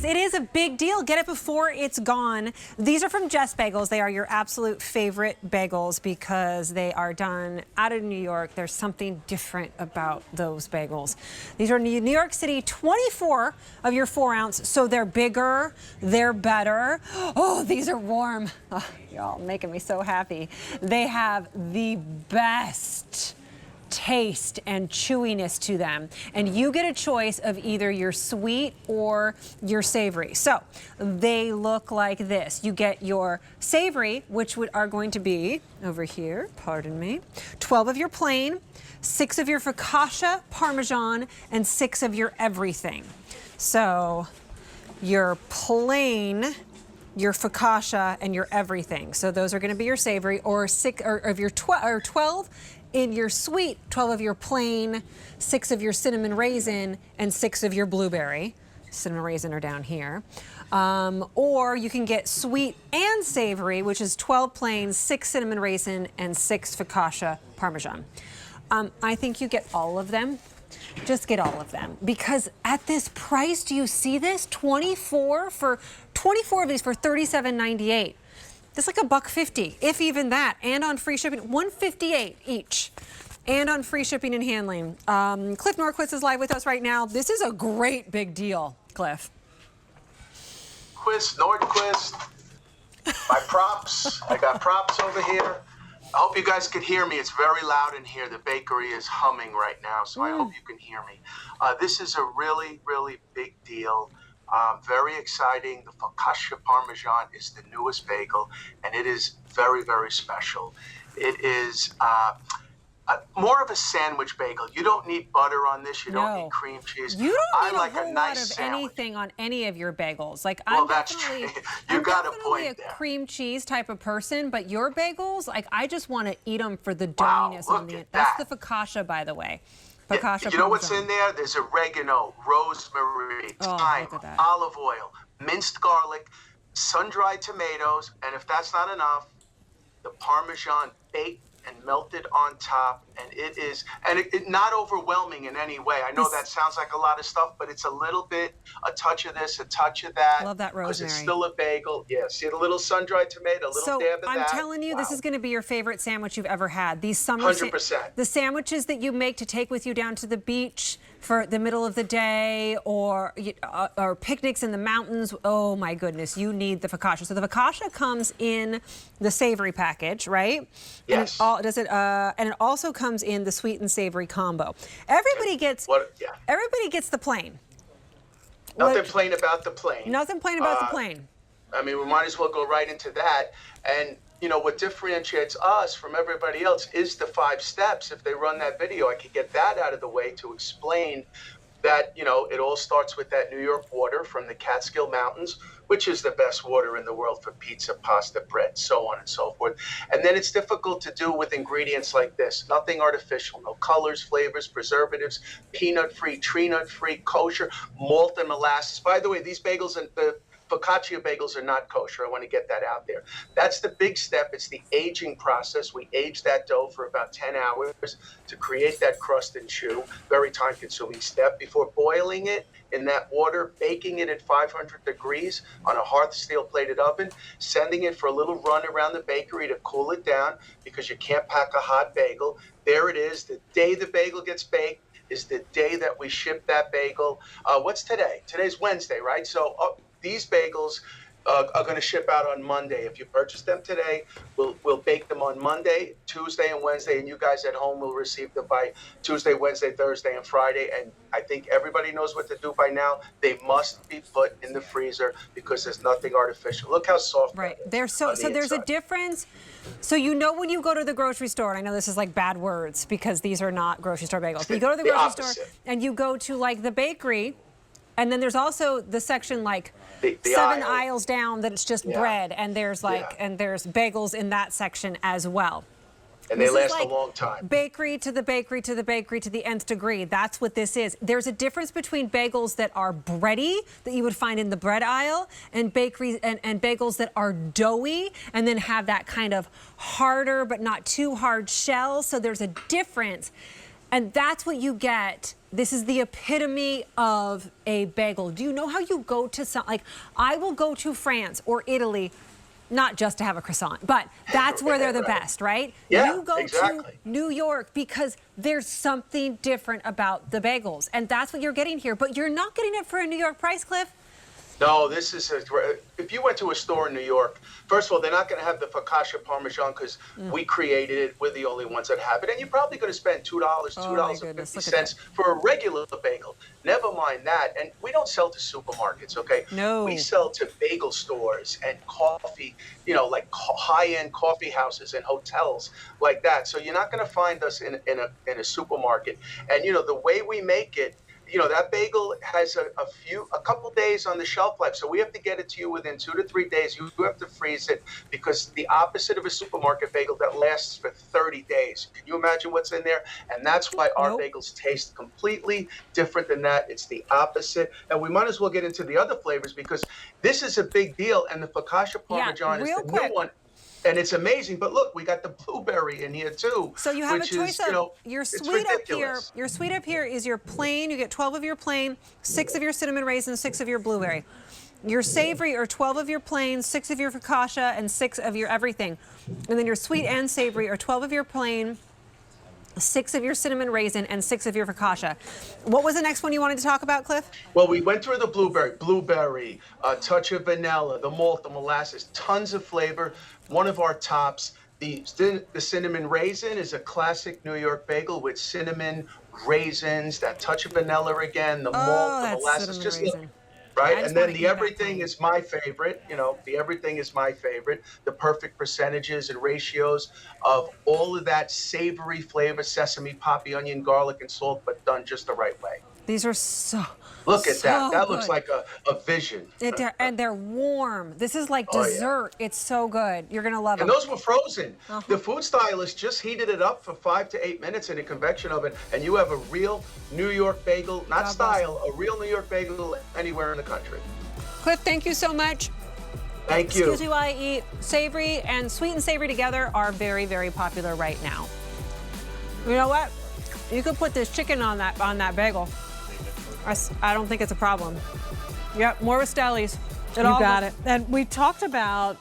It is a big deal. Get it before it's gone. These are from Just Bagels. They are your absolute favorite bagels because they are done out of New York. There's something different about those bagels. These are New York City, 24 of your 4-ounce, so they're bigger, they're better. Oh, these are warm. Oh, y'all making me so happy. They have the best taste and chewiness to them, and you get a choice of either your sweet or your savory. So they look like this. You get your savory, which are going to be over here, pardon me, 12 of your plain, 6 of your focaccia parmesan, and 6 of your everything. So your plain, your focaccia, and your everything. So those are going to be your savory, or 6 or of your 12 in your sweet, 12 of your plain, 6 of your cinnamon raisin, and 6 of your blueberry. Cinnamon raisin are down here. Or you can get sweet and savory, which is 12 plain, 6 cinnamon raisin, and 6 focaccia parmesan. I think you get all of them. Just get all of them, because at this price, do you see this? 24 of these for $37.98. That's like $1.50, if even that, and on free shipping, $158 each, and on free shipping and handling. Cliff Norquist is live with us right now. This is a great big deal, Cliff. Nordquist, my props. I got props over here. I hope you guys could hear me. It's very loud in here. The bakery is humming right now, so I hope you can hear me. This is a really, really big deal. Very exciting. The focaccia parmesan is the newest bagel, and it is very, very special. It is more of a sandwich bagel. You don't need butter on this. You don't need cream cheese. You don't need like a whole nice lot of sandwich. Anything on any of your bagels. Like, well, I'm that's definitely, true. I'm got a definitely point a there. cream cheese type of person, but your bagels, like, I just want to eat them for the Wow, doughiness look on the at end. That's that. the focaccia, by the way. Yeah, Focaccia you know what's parmesan. in there? There's oregano, rosemary, thyme, look at that. olive oil, minced garlic, sun-dried tomatoes, and if that's not enough, the parmesan baked and melted on top, and it is, and it not overwhelming in any way. I know that sounds like a lot of stuff, but it's a little bit, a touch of this, a touch of that. Love that rosemary. Because it's still a bagel. Yeah, see a little sun-dried tomato, a little dab of that. I'm telling you, this is going to be your favorite sandwich you've ever had. These summer 100%. The sandwiches that you make to take with you down to the beach for the middle of the day, or picnics in the mountains. Oh my goodness, you need the focaccia. So the focaccia comes in the savory package, right? Yes. And and it also comes in the sweet and savory combo. Everybody gets everybody gets the plain. Nothing plain about the plain. Nothing plain about the plain. I mean, we might as well go right into that. And, you know, what differentiates us from everybody else is the 5 steps. If they run that video, I could get that out of the way to explain that, you know, it all starts with that New York water from the Catskill Mountains, which is the best water in the world for pizza, pasta, bread, so on and so forth. And then it's difficult to do with ingredients like this. Nothing artificial, no colors, flavors, preservatives, peanut-free, tree nut-free, kosher, malt and molasses. By the way, these bagels and the focaccia bagels are not kosher. I want to get that out there. That's the big step. It's the aging process. We age that dough for about 10 hours to create that crust and chew. Very time-consuming step. Before boiling it in that water, baking it at 500 degrees on a hearth steel plated oven, sending it for a little run around the bakery to cool it down, because you can't pack a hot bagel. There it is. The day the bagel gets baked is the day that we ship that bagel. What's today? Today's Wednesday, right? So these bagels are going to ship out on Monday. If you purchase them today, we'll bake them on Monday, Tuesday, and Wednesday, and you guys at home will receive them by Tuesday, Wednesday, Thursday, and Friday. And I think everybody knows what to do by now. They must be put in the freezer because there's nothing artificial. Look how soft right. that is. They're so there's a difference. So you know when you go to the grocery store, and I know this is like bad words because these are not grocery store bagels. But you go to the grocery store and you go to like the bakery, and then there's also the section like the 7 aisles down that it's just bread, and there's like and there's bagels in that section as well. And they last a long time. Bakery to the bakery to the bakery to the nth degree. That's what this is. There's a difference between bagels that are bready that you would find in the bread aisle, and bakeries and bagels that are doughy and then have that kind of harder but not too hard shell. So there's a difference. And that's what you get This is the epitome of a bagel. Do you know how you go to some, like, I will go to France or Italy, not just to have a croissant, but that's where they're the best, right? Yeah, you go exactly. to New York because there's something different about the bagels, and that's what you're getting here. But you're not getting it for a New York price, Cliff. No, this is if you went to a store in New York, first of all, they're not going to have the focaccia parmesan because we created it. We're the only ones that have it, and you're probably going to spend $2, $2.50 for a regular bagel. Never mind that, and we don't sell to supermarkets, okay? No, we sell to bagel stores and coffee, like high-end coffee houses and hotels like that. So you're not going to find us in a supermarket, and the way we make it. That bagel has a couple days on the shelf life, so we have to get it to you within 2 to 3 days. You have to freeze it because the opposite of a supermarket bagel that lasts for 30 days. Can you imagine what's in there? And that's why our bagels taste completely different than that. It's the opposite. And we might as well get into the other flavors because this is a big deal, and the focaccia parmesan is the new one. And it's amazing, but look, we got the blueberry in here too. So you have a choice of your sweet up here. Your sweet up here is your plain. You get 12 of your plain, 6 of your cinnamon raisin, 6 of your blueberry. Your savory are 12 of your plain, 6 of your focaccia, and 6 of your everything. And then your sweet and savory are 12 of your plain, 6 of your cinnamon raisin, and 6 of your focaccia. What was the next one you wanted to talk about, Cliff? Well, we went through the blueberry, a touch of vanilla, the malt, the molasses, tons of flavor. One of our tops, the cinnamon raisin is a classic New York bagel with cinnamon, raisins, that touch of vanilla again, the malt, the molasses, just look. Right? And then the everything is my favorite. The everything is my favorite. The perfect percentages and ratios of all of that savory flavor, sesame, poppy, onion, garlic, and salt, but done just the right way. These are so Look at that. That looks like a vision. And they're warm. This is like dessert. Yeah. It's so good. You're going to love it. And those were frozen. The food stylist just heated it up for 5 to 8 minutes in a convection oven, and you have a real New York bagel, not style, a real New York bagel anywhere in the country. Cliff, thank you so much. Thank you. Excuse me while I eat. Savory and sweet and savory together are very, very popular right now. You know what? You could put this chicken on that bagel. I don't think it's a problem. Yep, more with Stelli's. You got it. And we talked about